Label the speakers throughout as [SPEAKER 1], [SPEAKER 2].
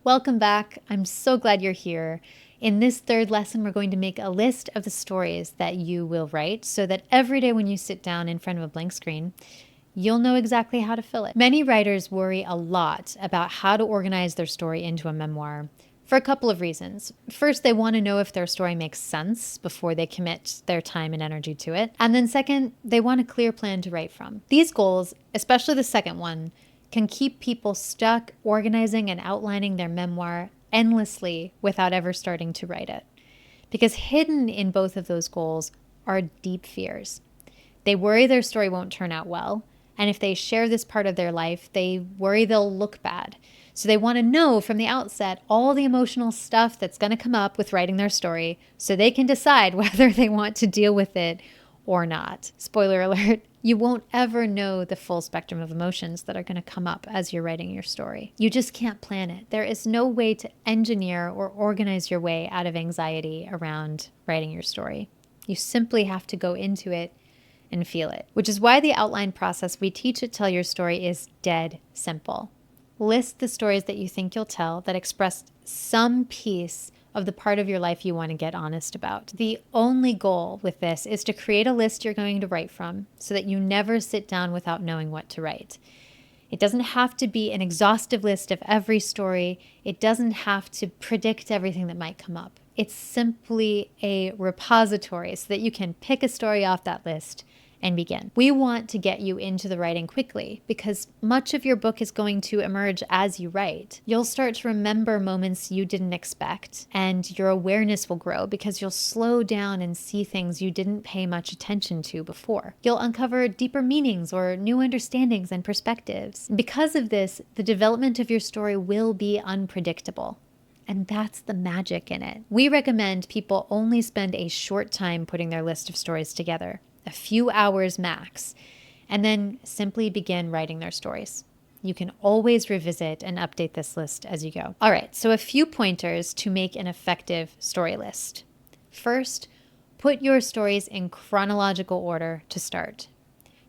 [SPEAKER 1] Welcome back. I'm so glad you're here. In this third lesson, we're going to make a list of the stories that you will write so that every day when you sit down in front of a blank screen, you'll know exactly how to fill it. Many writers worry a lot about how to organize their story into a memoir for a couple of reasons. First, they want to know if their story makes sense before they commit their time and energy to it. And then second, they want a clear plan to write from. These goals, especially the second one, can keep people stuck organizing and outlining their memoir endlessly without ever starting to write it. Because hidden in both of those goals are deep fears. They worry their story won't turn out well, and if they share this part of their life, they worry they'll look bad. So they want to know from the outset all the emotional stuff that's going to come up with writing their story so they can decide whether they want to deal with it or not. Spoiler alert, you won't ever know the full spectrum of emotions that are going to come up as you're writing your story. You just can't plan it. There is no way to engineer or organize your way out of anxiety around writing your story. You simply have to go into it and feel it, which is why the outline process we teach at Tell Your Story is dead simple. List the stories that you think you'll tell that express some piece of the part of your life you want to get honest about. The only goal with this is to create a list you're going to write from so that you never sit down without knowing what to write. It doesn't have to be an exhaustive list of every story. It doesn't have to predict everything that might come up. It's simply a repository so that you can pick a story off that list and begin. We want to get you into the writing quickly because much of your book is going to emerge as you write. You'll start to remember moments you didn't expect, and your awareness will grow because you'll slow down and see things you didn't pay much attention to before. You'll uncover deeper meanings or new understandings and perspectives. Because of this, the development of your story will be unpredictable. And that's the magic in it. We recommend people only spend a short time putting their list of stories together, a few hours max, and then simply begin writing their stories. You can always revisit and update this list as you go. All right, so a few pointers to make an effective story list. First, put your stories in chronological order to start.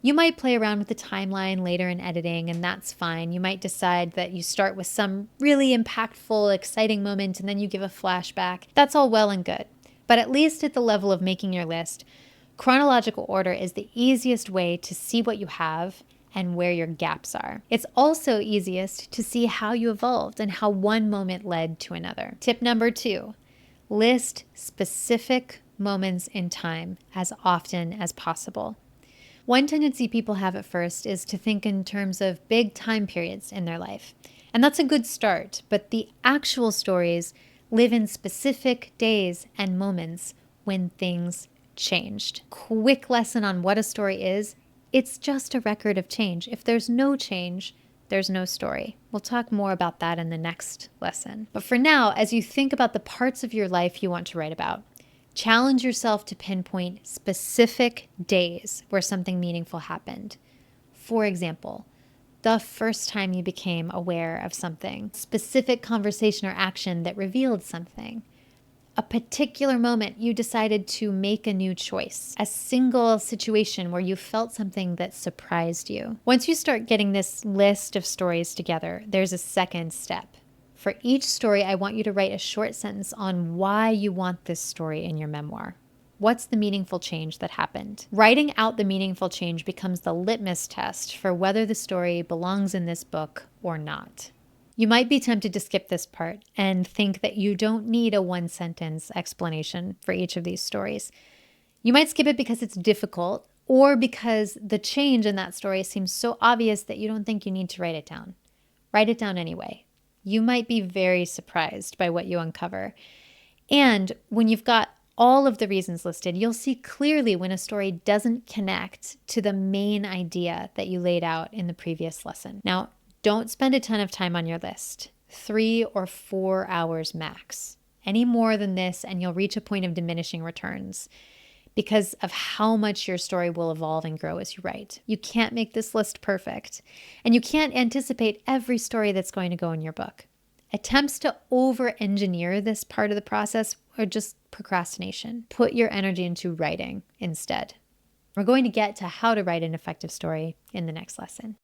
[SPEAKER 1] You might play around with the timeline later in editing, and that's fine. You might decide that you start with some really impactful, exciting moment, and then you give a flashback. That's all well and good. But at least at the level of making your list, chronological order is the easiest way to see what you have and where your gaps are. It's also easiest to see how you evolved and how one moment led to another. Tip number 2, list specific moments in time as often as possible. One tendency people have at first is to think in terms of big time periods in their life. And that's a good start, but the actual stories live in specific days and moments when things changed. Quick lesson on what a story is. It's just a record of change. If there's no change, there's no story. We'll talk more about that in the next lesson. But for now, as you think about the parts of your life you want to write about, challenge yourself to pinpoint specific days where something meaningful happened. For example, the first time you became aware of something, specific conversation or action that revealed something, a particular moment you decided to make a new choice, a single situation where you felt something that surprised you. Once you start getting this list of stories together, there's a second step. For each story, I want you to write a short sentence on why you want this story in your memoir. What's the meaningful change that happened? Writing out the meaningful change becomes the litmus test for whether the story belongs in this book or not. You might be tempted to skip this part and think that you don't need a one-sentence explanation for each of these stories. You might skip it because it's difficult or because the change in that story seems so obvious that you don't think you need to write it down. Write it down anyway. You might be very surprised by what you uncover. And when you've got all of the reasons listed, you'll see clearly when a story doesn't connect to the main idea that you laid out in the previous lesson. Now, don't spend a ton of time on your list, 3 or 4 hours max. Any more than this and you'll reach a point of diminishing returns because of how much your story will evolve and grow as you write. You can't make this list perfect, and you can't anticipate every story that's going to go in your book. Attempts to over-engineer this part of the process are just procrastination. Put your energy into writing instead. We're going to get to how to write an effective story in the next lesson.